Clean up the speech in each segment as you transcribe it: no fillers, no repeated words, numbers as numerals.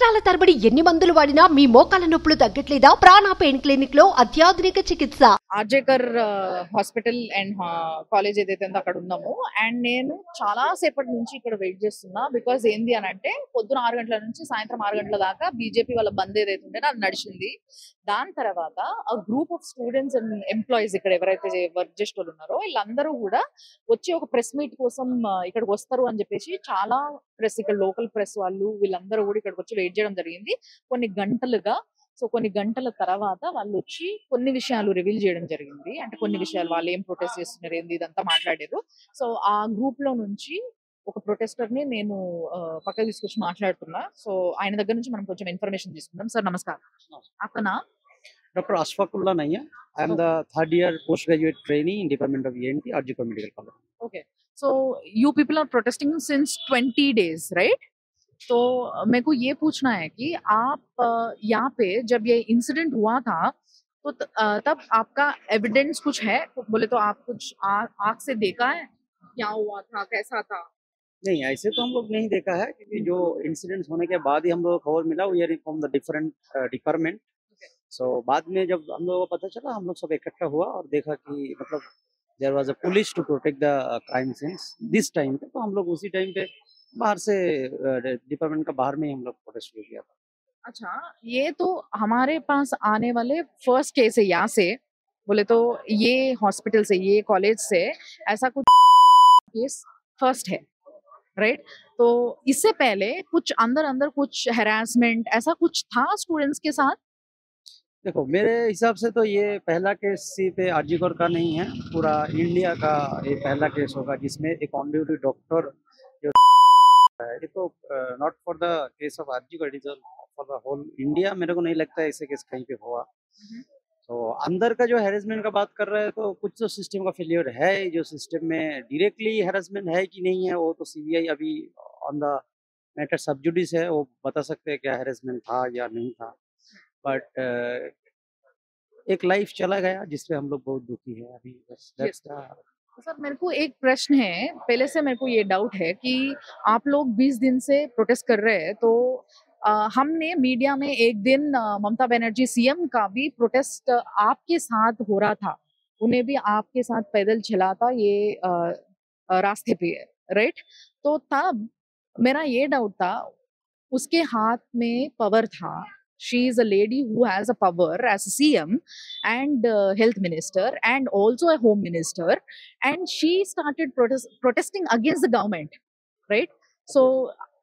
సంవత్సరాల తరబడి ఎన్ని మందులు వాడినా మీ మోకాల నొప్పులు తగ్గట్లేదా? ప్రాణ పెయిన్ క్లినిక్ లో అత్యాధునిక చికిత్స. ఆర్జేకర్ హాస్పిటల్ అండ్ కాలేజ్ ఏదైతే ఉందో అక్కడ ఉన్నాము. అండ్ నేను చాలా సేపటి నుంచి ఇక్కడ వెయిట్ చేస్తున్నా. బికాజ్ ఏంది అని అంటే పొద్దున 6 గంటల నుంచి సాయంత్రం 6 గంటల దాకా బీజేపీ వాళ్ళ బంద్ ఏదైతే ఉంటే అది నడిచింది. దాని తర్వాత ఆ group of students and employees ఇక్కడ ఎవరైతే వర్క్ చేసే వాళ్ళు ఉన్నారో వీళ్ళందరూ కూడా వచ్చి ఒక ప్రెస్ మీట్ కోసం ఇక్కడికి వస్తారు అని చెప్పేసి చాలా ప్రెస్, ఇక్కడ లోకల్ ప్రెస్ వాళ్ళు వీళ్ళందరూ కూడా ఇక్కడికి వచ్చి వెయిట్ చేయడం జరిగింది కొన్ని గంటలుగా. సో కొన్ని గంటల తర్వాత వాళ్ళు వచ్చి కొన్ని విషయాలు రివీల్ చేయడం జరిగింది. అంటే కొన్ని విషయాలు వాళ్ళు ఏం ప్రొటెస్ట్ చేస్తున్నారు ఏంది ఇదంతా మాట్లాడారు. సో ఆ గ్రూప్ లో నుంచి ఒక ప్రొటెస్టర్ ని నేను పక్కకు తీసుకొచ్చి మాట్లాడుతున్నా. సో ఆయన దగ్గర నుంచి మనం కొంచెం ఇన్ఫర్మేషన్ తీసుకుందాం. సార్ నమస్కారం. आपका डॉक्टर अशफाकुल्ला नहीं है. I am the third year post graduate trainee in department of ENT RG Kar medical college. Okay, so you people are protesting since 20 days, right? तो मेरे को ये पूछना है कि आप यहाँ पे जब ये इंसिडेंट हुआ था तो तब आपका एविडेंस कुछ है? बोले तो आप कुछ आँख से देखा है क्या हुआ था, कैसा था? नहीं, ऐसे तो हम लोग नहीं देखा है क्योंकि जो इंसिडेंट्स होने के बाद ही हम लोग को खबर मिला we are from the different department. So बाद में जब हम लोगों को पता चला हम लोग सब इकट्ठा हुआ और देखा कि मतलब there was a police to protect the crime scenes this time पे. तो हम लोग उसी टाइम पे बाहर से डिपार्टमेंट का बाहर में ही हम लोग प्रोटेस्ट शुरू किया था. अच्छा, ये तो हमारे पास आने वाले फर्स्ट केस है यहाँ से. बोले तो ये हॉस्पिटल से, ये कॉलेज से ऐसा कुछ केस फर्स्ट है, राइट? तो इससे पहले कुछ अंदर अंदर कुछ हैरासमेंट ऐसा कुछ था स्टूडेंट्स के साथ? देखो मेरे हिसाब से तो ये पहला केस सिर्फ आरजीकर का नहीं है, पूरा इंडिया का ये पहला केस होगा जिसमें एक ऑन ड्यूटी डॉक्टर जो है. ये तो not for the case of RG Kar, it is for the whole India. मेरे को नहीं लगता है ऐसे केस कहीं पे हुआ. तो अंदर का जो हैरेसमेंट का बात कर रहे हैं तो कुछ तो सिस्टम का फेलियर है. जो सिस्टम में डायरेक्टली हैरेसमेंट है कि नहीं है वो तो सीबीआई अभी ऑन द मैटर सब जुडिस है, वो बता सकते हैं क्या हैरेसमेंट था या नहीं था. बट एक लाइफ चला गया जिसपे हम लोग बहुत दुखी है अभी. Yes. सर मेरे को एक प्रश्न है, पहले से मेरे को ये डाउट है कि आप लोग 20 दिन से प्रोटेस्ट कर रहे हैं. तो हमने मीडिया में एक दिन ममता बनर्जी सीएम का भी प्रोटेस्ट आपके साथ हो रहा था, उन्हें भी आपके साथ पैदल चला था ये रास्ते पे, राइट? तो तब मेरा ये डाउट था उसके हाथ में पावर था. She is a lady who has a power as a CM and health minister and also a home minister, and she started protesting against the government, right? So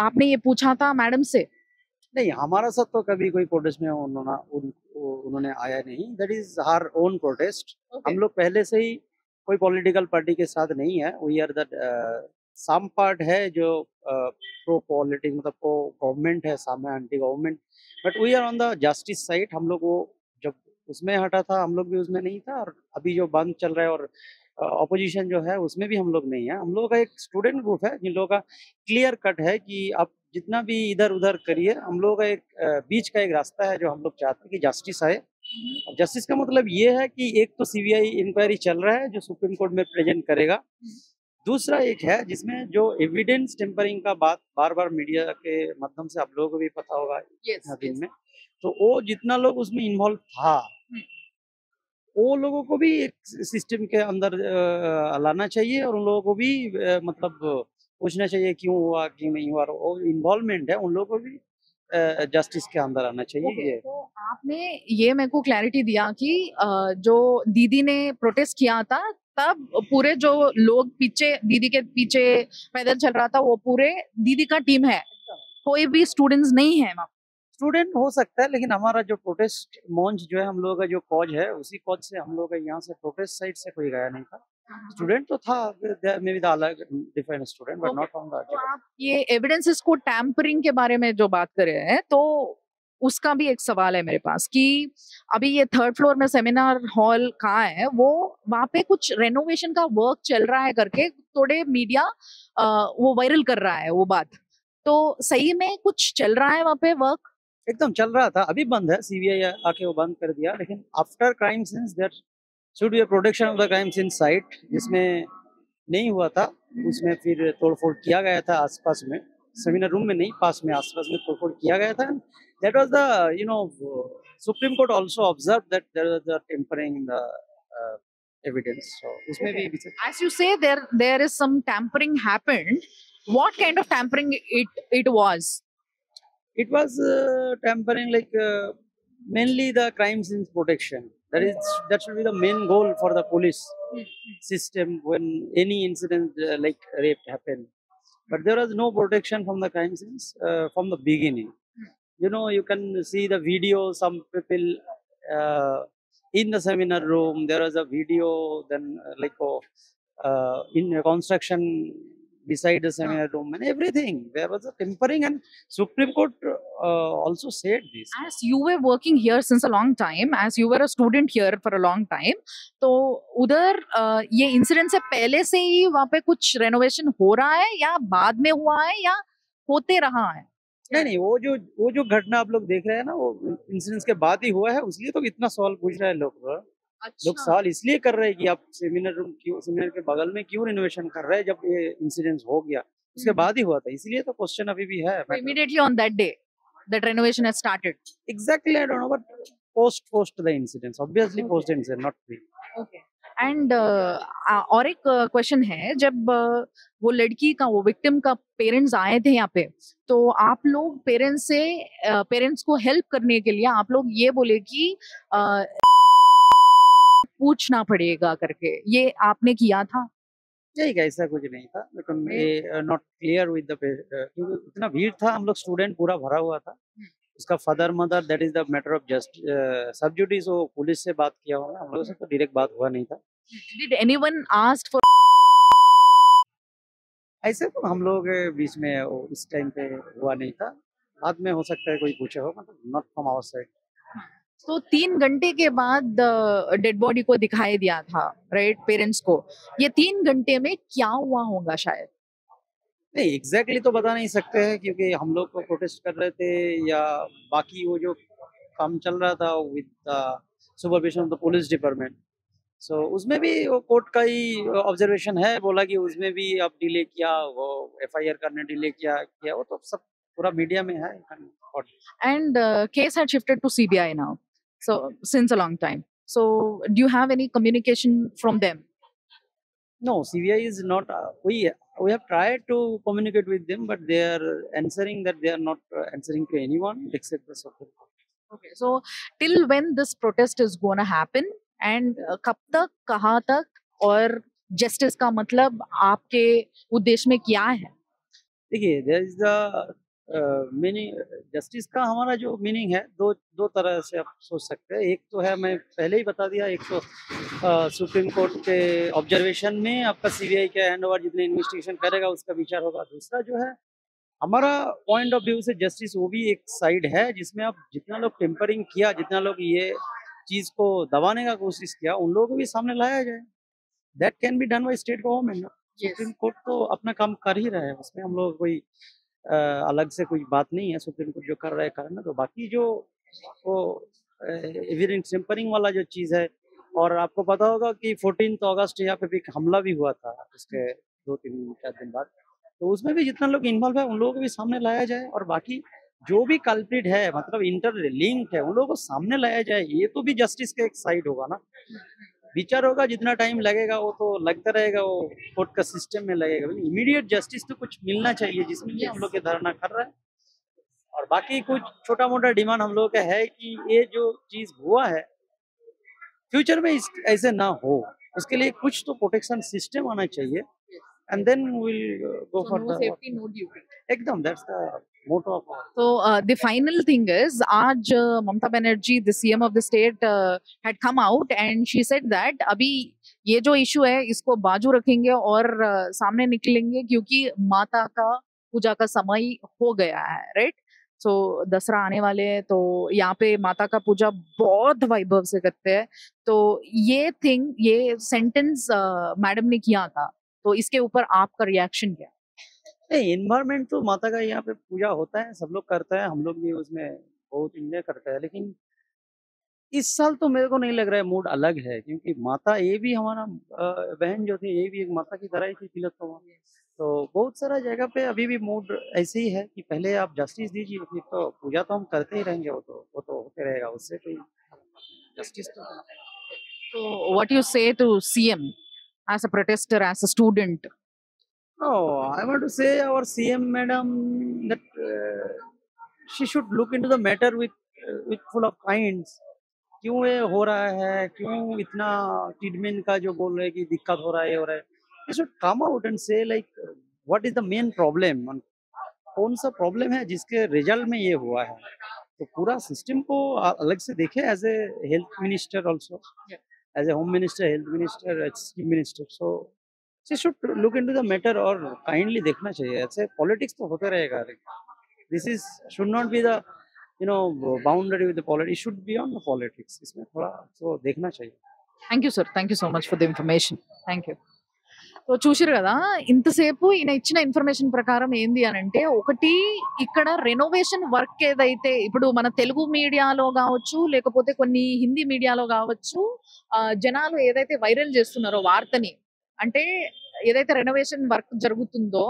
आपने ये पूछा था मैडम से? नहीं, हमारा साथ तो कभी कोई प्रोटेस्ट में उन्होंने आया नहीं. That is her own protest. हम लोग पहले से ही कोई पॉलिटिकल पार्टी के साथ नहीं है. We are that some part है जो प्रो पॉलिटिक्स मतलब प्रो गवर्नमेंट है, सम है anti government. But we are on the justice side. हम लोग वो जब उसमें हटा था हम लोग भी उसमें नहीं था, और अभी जो बंद चल रहा है और ऑपोजिशन जो है उसमें भी हम लोग नहीं है. हम लोग का एक स्टूडेंट ग्रुप है जिन लोगों का क्लियर कट है कि आप जितना भी इधर उधर करिए, हम लोग का एक बीच का एक रास्ता है जो हम लोग चाहते हैं कि जस्टिस आए. और जस्टिस का मतलब ये है कि एक तो सीबीआई इंक्वायरी चल रहा है जो सुप्रीम कोर्ट में प्रेजेंट करेगा. दूसरा एक है जिसमें जो एविडेंस टेम्परिंग का बात बार बार मीडिया के माध्यम से आप लोगों को भी पता होगा दिन में, तो वो जितना लोग उसमें इन्वॉल्व था वो लोगों को भी एक सिस्टम के अंदर लाना चाहिए और उन लोगों को भी मतलब पूछना चाहिए क्यों हुआ क्यों नहीं हुआ. वो इन्वॉल्वमेंट है उन लोगों को भी जस्टिस के अंदर आना चाहिए. ये तो आपने ये मेरे को क्लैरिटी दिया कि जो दीदी ने प्रोटेस्ट किया था तब पूरे जो लोग पीछे दीदी के पीछे पैदल चल रहा था वो पूरे दीदी का टीम है, कोई भी स्टूडेंट्स नहीं है. स्टूडेंट हो सकता है लेकिन हमारा जो प्रोटेस्ट मंच जो है हम लोगों का जो कॉज है उसी कॉज से हम लोग यहाँ से प्रोटेस्ट साइड से कोई गया नहीं था. स्टूडेंट तो था मे बी द अलग different student but not from the. तो आप ये एविडेंसेस को टैम्परिंग के बारे में जो बात कर रहे हैं तो उसका भी एक सवाल है मेरे पास कि अभी ये 3rd फ्लोर में सेमिनार हॉल कहाँ है, वो वहाँ पे कुछ रेनोवेशन का वर्क चल रहा है करके थोड़े मीडिया वो वायरल कर रहा है वो बात. तो सही में कुछ चल रहा है वहाँ पे वर्क? एकदम चल रहा था, अभी बंद है. सीबीआई आके वो बंद कर दिया. लेकिन after crime scenes there should be a protection of the crime scene site जिसमें नहीं हुआ था. उसमें फिर तोड़फोड़ किया गया था आसपास में. सेमिनार रूम में नहीं, पास में आसपास में तोड़फोड़ किया गया था. That was the, you know, Supreme Court also observed that there was a tampering in the uh, evidence. So उसमें Okay. भी As you say, there is some tampering happened. What kind of tampering it was? it was tampering like mainly the crime scenes protection. That should be the main goal for the police system when any incident like rape happened. But there was no protection from the crime scenes from the beginning. You know, you can see the video. Some people in the seminar room. There was a video. Then in a construction beside the seminar room and everything. There was a tampering, and Supreme Court also said this. As you were working here since a long time, as you were a student here for a long time, तो उधर ये incident से पहले से ही वहाँ पे कुछ renovation हो रहा है या बाद में हुआ है या होते रहा है? नहीं, वो जो घटना आप लोग देख रहे हैं ना, वो इंसिडेंस के बाद ही हुआ है. इसलिए तो इतना सवाल पूछ रहे हैं लोग सवाल इसलिए कर रहे हैं कि आप सेमिनार के बगल में क्यों रिनोवेशन कर रहे हैं जब ये इंसिडेंस हो गया. उसके बाद ही हुआ था, इसलिए तो क्वेश्चन अभी भी है. Immediately on that day, that renovation has started. Exactly, I don't know, but post the incidents, obviously post the incident, not pre. Okay. And और एक क्वेश्चन है, जब वो लड़की का, वो विक्टिम का पेरेंट्स आए थे यहाँ पे, तो आप लोग पेरेंट्स को हेल्प करने के लिए आप लोग ये बोले कि पूछना पड़ेगा करके, ये आपने किया था? नहीं, ऐसा कुछ नहीं था, लेकिन ये नॉट क्लियर विद द क्योंकि इतना भीड़ था, हम लोग स्टूडेंट पूरा भरा हुआ था. उसका father mother, that is the matter of just sub judice. वो पुलिस से बात किया होगा, हम लोगों से तो डायरेक्ट बात हुआ नहीं था. Did anyone asked for? ऐसे तो हम लोग के बीच में उस टाइम पे हुआ नहीं था. बाद में हो सकता है कोई पूछे हो, मतलब नॉट फ्रॉम आवर साइड. तो 3 घंटे के बाद डेड बॉडी को दिखाई दिया था, राइट, पेरेंट्स को. ये 3 घंटे में क्या हुआ होगा शायद? नहीं, एग्जैक्टली तो बता नहीं सकते हैं, क्योंकि हम लोग को प्रोटेस्ट कर रहे थे या बाकी वो जो काम चल रहा था with supervision of the police department. So उसमें भी वो कोर्ट का ही ऑब्जर्वेशन है, बोला कि उसमें भी अब डिले किया, वो एफआईआर करने डिले किया, वो तो सब पूरा मीडिया में है. And case had shifted to CBI now, so since a long time. So do you have any communication from them? No, CBI is not. We have tried to communicate with them, but they are answering that they are not answering to anyone except the Supreme Court. Okay, so till when this protest is going to happen, and कब तक, कहाँ तक, और justice का मतलब आपके उद्देश्य में क्या है? देखिए, there is the meaning. Justice का हमारा जो मीनिंग है, दो तरह से आप सोच सकते हैं. एक तो है, मैं पहले ही बता दिया, एक तो सुप्रीम कोर्ट के ऑब्जर्वेशन में आपका सीबीआई का हैंड ओवर जितने इन्वेस्टिगेशन करेगा उसका विचार होगा. दूसरा जो है हमारा पॉइंट ऑफ व्यू से जस्टिस, वो भी एक साइड है जिसमें आप जितना लोग टेम्परिंग किया, जितना लोग ये चीज को दबाने का कोशिश किया, उन लोगों को भी सामने लाया जाए. That can be done by state government. Supreme court तो अपना काम कर ही रहा है, उसमें हम लोग कोई अलग से कोई बात नहीं है. सुप्रीम कोर्ट जो कर रहा है करना. तो बाकी जो वो एविडेंस टेम्परिंग वाला जो चीज़ है, और आपको पता होगा कि 14 अगस्त यहाँ पे भी एक हमला भी हुआ था उसके 2-3-4 दिन बाद. तो उसमें भी जितना लोग इन्वॉल्व है उन लोगों को भी सामने लाया जाए, और बाकी जो भी कल्प्रिट है, मतलब इंटरलिंक है, उन लोगों को सामने लाया जाए. ये तो भी जस्टिस का एक साइड होगा ना. विचार होगा, जितना टाइम लगेगा वो तो लगता रहेगा, वो कोर्ट का सिस्टम में लगेगा. इमीडिएट जस्टिस तो कुछ मिलना चाहिए, जिसमें हम लोग के धरना कर रहे हैं. और बाकी कुछ छोटा मोटा डिमांड हम लोगों का है कि ये जो चीज हुआ है फ्यूचर में ऐसे ना हो, उसके लिए कुछ तो प्रोटेक्शन सिस्टम आना चाहिए. And then we will go for the safety, no duty. एकदम, that's the motto of our. So the final thing is, आज Mamata Banerjee, the CM of the state, had come out and she said that अभी ये जो issue है इसको बाजू रखेंगे और सामने निकलेंगे, क्योंकि माता का पूजा का समय हो गया है, राइट. सो दसरा आने वाले हैं, तो यहाँ पे माता का पूजा बहुत वैभव से करते हैं. तो ये सेंटेंस मैडम ने किया था, तो इसके ऊपर आपका रिएक्शन क्या? एनवायरमेंट तो माता का यहाँ पे पूजा होता है, सब लोग करते हैं, हम लोग भी उसमें बहुत एंजॉय करते हैं. लेकिन इस साल तो मेरे को नहीं लग रहा है मूड अलग है, क्योंकि माता ये भी हमारा बहन जो थी, ये भी एक माता की तरह ही थी तिलोत्तमा. तो बहुत सारा जगह पे अभी भी मूड ऐसे ही है कि पहले आप जस्टिस दीजिए, फिर तो पूजा तो हम करते ही रहेंगे, वो तो होते रहेगा, उससे कोई जस्टिस तो So what you say to CM as a protester, as a student? no, I want to say our CM madam that she should look into the matter with full of kinds. क्यों ये हो रहा है, क्यों इतना treatment का जो बोल रहे हैं कि दिक्कत हो रहा है, ये हो रहा है, they should come out and say like what is the main problem, कौन सा प्रॉब्लम है जिसके रिजल्ट में ये हुआ है। तो पूरा सिस्टम को अलग से देखे as a health minister also, as a home minister, health minister, chief minister. So she should look into the matter और काइंडली देखना चाहिए। ऐसे पॉलिटिक्स तो होते रहेगा, this is should not be the boundary with the politics, should be on the politics. इसमें थोड़ा तो देखना चाहिए। Thank you sir, thank you so much for the information. Thank you. So చూసారు కదా, ఇంతసేపు ఈయన ఇచ్చిన ఇన్ఫర్మేషన్ ప్రకారం ఏంది అని అంటే, ఒకటి ఇక్కడ రెనోవేషన్ వర్క్ ఏదైతే ఇప్పుడు మన తెలుగు మీడియాలో కావచ్చు, లేకపోతే కొన్ని హిందీ మీడియాలో కావచ్చు, జనాలు ఏదైతే వైరల్ చేస్తున్నారో వార్తని, అంటే ఏదైతే రెనోవేషన్ వర్క్ జరుగుతుందో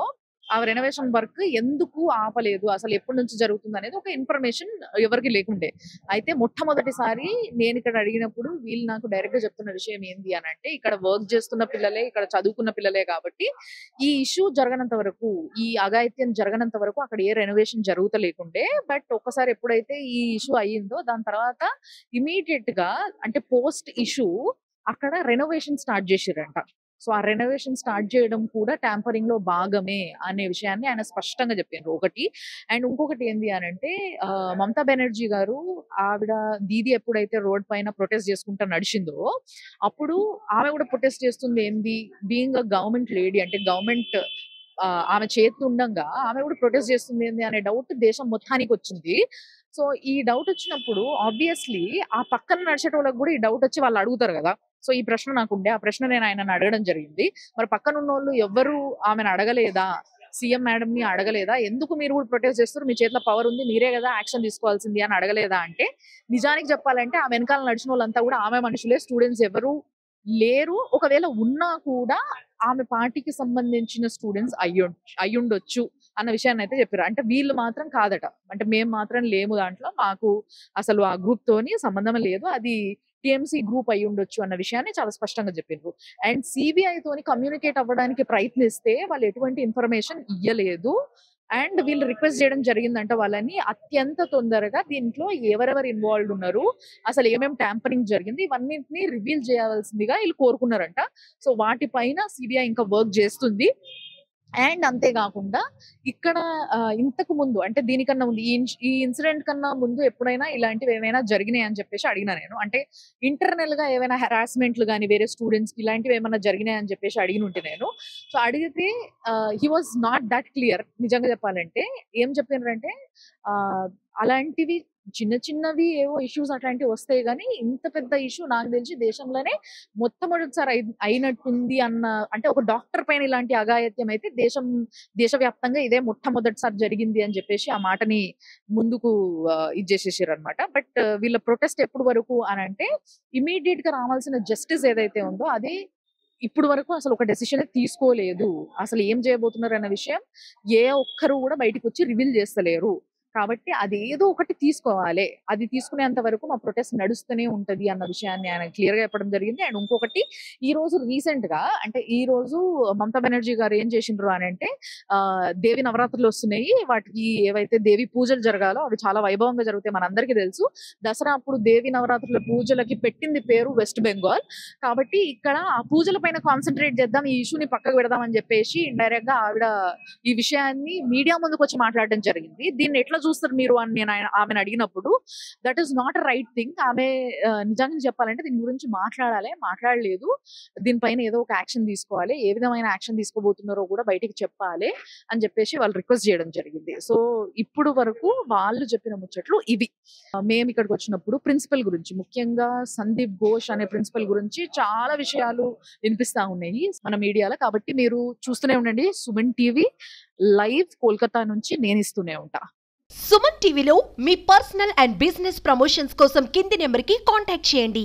ఆ రెనోవేషన్ వర్క్ ఎందుకు ఆపలేదు, అసలు ఎప్పటి నుంచి జరుగుతుంది అనేది ఒక ఇన్ఫర్మేషన్ ఎవరికి లేకుండే. అయితే మొట్టమొదటిసారి నేను ఇక్కడ అడిగినప్పుడు వీళ్ళు నాకు డైరెక్ట్ గా చెప్తున్న విషయం ఏంది అని అంటే, ఇక్కడ వర్క్ చేస్తున్న పిల్లలే, ఇక్కడ చదువుకున్న పిల్లలే కాబట్టి ఈ ఇష్యూ జరగనంత వరకు, ఈ అఘాయిత్యం జరగనంత వరకు అక్కడ ఏ రెనోవేషన్ జరుగుతలేకుండే. బట్ ఒక్కసారి ఎప్పుడైతే ఈ ఇష్యూ అయ్యిందో దాని తర్వాత ఇమీడియట్ గా, అంటే పోస్ట్ ఇష్యూ అక్కడ రెనోవేషన్ స్టార్ట్ చేసిరంట. సో ఆ రెనోవేషన్ స్టార్ట్ చేయడం కూడా ట్యాంపరింగ్ లో భాగమే అనే విషయాన్ని ఆయన స్పష్టంగా చెప్పారు ఒకటి. అండ్ ఇంకొకటి ఏంది అని అంటే, మమతా బెనర్జీ గారు ఆవిడ దీది ఎప్పుడైతే రోడ్ పైన ప్రొటెస్ట్ చేసుకుంటా నడిచిందో అప్పుడు ఆమె కూడా ప్రొటెస్ట్ చేస్తుంది ఏంది, బీయింగ్ అ గవర్నమెంట్ లేడీ, అంటే గవర్నమెంట్ ఆమె చేతి ఉండంగా ఆమె కూడా ప్రొటెస్ట్ చేస్తుంది ఏంది అనే డౌట్ దేశం మొత్తానికి వచ్చింది. సో ఈ డౌట్ వచ్చినప్పుడు ఆబ్వియస్లీ ఆ పక్కన నడిచేటోళ్ళకి కూడా ఈ డౌట్ వచ్చి వాళ్ళు అడుగుతారు కదా. సో ఈ ప్రశ్న నాకుండే, ఆ ప్రశ్న నేను ఆయనను అడగడం జరిగింది. మరి పక్కన ఉన్న వాళ్ళు ఎవరు ఆమెను అడగలేదా, సీఎం మేడం ని అడగలేదా, ఎందుకు మీరు కూడా ప్రొటెస్ట్ చేస్తారు, మీ చేతిలో పవర్ ఉంది, మీరే కదా యాక్షన్ తీసుకోవాల్సింది అని అడగలేదా అంటే, నిజానికి చెప్పాలంటే ఆ వెనకాల నడిచిన వాళ్ళంతా కూడా ఆమె మనుషులే, స్టూడెంట్స్ ఎవరు లేరు. ఒకవేళ ఉన్నా కూడా ఆమె పార్టీకి సంబంధించిన స్టూడెంట్స్ అయ్యుండొచ్చు అన్న విషయాన్ని అయితే చెప్పారు. అంటే వీళ్ళు మాత్రం కాదట, అంటే మేము మాత్రం లేము దాంట్లో, మాకు అసలు ఆ గ్రూప్ తోని సంబంధం లేదు, అది టిఎంసీ గ్రూప్ అయి ఉండొచ్చు అన్న విషయాన్ని చాలా స్పష్టంగా చెప్పారు. అండ్ సిబిఐ తోని కమ్యూనికేట్ అవ్వడానికి ప్రయత్నిస్తే వాళ్ళు ఎటువంటి ఇన్ఫర్మేషన్ ఇయ్యలేదు. అండ్ వీళ్ళు రిక్వెస్ట్ చేయడం జరిగిందంట వాళ్ళని అత్యంత తొందరగా దీంట్లో ఎవరెవరు ఇన్వాల్వ్ ఉన్నారు, అసలు ఏమేమి ట్యాంపరింగ్ జరిగింది, ఇవన్నింటినీ రివీల్ చేయాల్సిందిగా వీళ్ళు కోరుకున్నారంట. సో వాటిపైన సిబిఐ ఇంకా వర్క్ చేస్తుంది. అండ్ అంతేకాకుండా ఇక్కడ ఇంతకు ముందు, అంటే దీనికన్నా ముందు, ఈ ఇన్సిడెంట్ కన్నా ముందు ఎప్పుడైనా ఇలాంటివి ఏమైనా జరిగినాయి అని చెప్పేసి అడిగినా నేను. అంటే ఇంటర్నల్ గా ఏమైనా హెరాస్మెంట్లు కానీ వేరే స్టూడెంట్స్ కి ఇలాంటివి ఏమైనా జరిగినాయి అని చెప్పేసి అడిగిన ఉంటే నేను. సో అడిగితే he was not that clear. నిజంగా చెప్పాలంటే ఏం చెప్పినారంటే, అలాంటివి చిన్న చిన్నవి ఏవో ఇష్యూస్ అట్లాంటివి వస్తాయి కానీ ఇంత పెద్ద ఇష్యూ నాకు తెలిసి దేశంలోనే మొట్టమొదటిసారి అయినట్టుంది అన్న, అంటే ఒక డాక్టర్ పైన ఇలాంటి అఘాయిత్యం అయితే దేశవ్యాప్తంగా ఇదే మొట్టమొదటిసారి జరిగింది అని చెప్పేసి ఆ మాటని ముందుకు ఇచ్చేసేసారు అనమాట. బట్ వీళ్ళ ప్రొటెస్ట్ ఎప్పుడు వరకు అని అంటే, ఇమీడియట్ గా రావాల్సిన జస్టిస్ ఏదైతే ఉందో అది ఇప్పుడు వరకు అసలు ఒక డెసిషన్ తీసుకోలేదు. అసలు ఏం చేయబోతున్నారు అన్న విషయం ఏ ఒక్కరు కూడా బయటకు వచ్చి రివీల్ చేస్తలేరు. కాబట్టి అది ఏదో ఒకటి తీసుకోవాలి, అది తీసుకునేంత వరకు మా ప్రొటెస్ట్ నడుస్తూనే ఉంటది అన్న విషయాన్ని ఆయన క్లియర్ గా చెప్పడం జరిగింది. అండ్ ఇంకొకటి, ఈ రోజు రీసెంట్ గా, అంటే ఈ రోజు మమతా బెనర్జీ గారు ఏం చేసిండ్రు అని అంటే, దేవి నవరాత్రులు వస్తున్నాయి, వాటికి ఏవైతే దేవి పూజలు జరగాలో అవి చాలా వైభవంగా జరుగుతాయి, మనందరికీ తెలుసు. దసరా అప్పుడు దేవి నవరాత్రుల పూజలకి పెట్టింది పేరు వెస్ట్ బెంగాల్. కాబట్టి ఇక్కడ ఆ పూజల పైన కాన్సన్ట్రేట్ చేద్దాం, ఈ ఇష్యూని పక్కకు పెడదాం అని చెప్పేసి ఇండైరెక్ట్ గా ఆవిడ ఈ విషయాన్ని మీడియా ముందుకు వచ్చి మాట్లాడడం జరిగింది. దీన్ని ఎట్లా చూస్తారు మీరు అని నేను ఆమెను అడిగినప్పుడు, that is not a right thing. ఆమె నిజంగా చెప్పాలంటే దీని గురించి మాట్లాడలేదు, దీనిపైన ఏదో ఒక యాక్షన్ తీసుకోవాలి, ఏ విధమైన యాక్షన్ తీసుకోబోతున్నారో కూడా బయటికి చెప్పాలి అని చెప్పేసి వాళ్ళు రిక్వెస్ట్ చేయడం జరిగింది. సో ఇప్పుడు వరకు వాళ్ళు చెప్పిన ముచ్చట్లు ఇవి. మేము ఇక్కడికి వచ్చినప్పుడు ప్రిన్సిపల్ గురించి, ముఖ్యంగా సందీప్ ఘోష్ అనే ప్రిన్సిపల్ గురించి చాలా విషయాలు వినిపిస్తా ఉన్నాయి మన మీడియాలో. కాబట్టి మీరు చూస్తూనే ఉండండి సుమన్ టీవీ లైవ్, కోల్కతా నుంచి నేను ఇస్తూనే ఉంటా. సుమన్ టీవీలో మీ పర్సనల్ అండ్ బిజినెస్ ప్రమోషన్స్ కోసం కింది నెంబర్కి కాంటాక్ట్ చేయండి.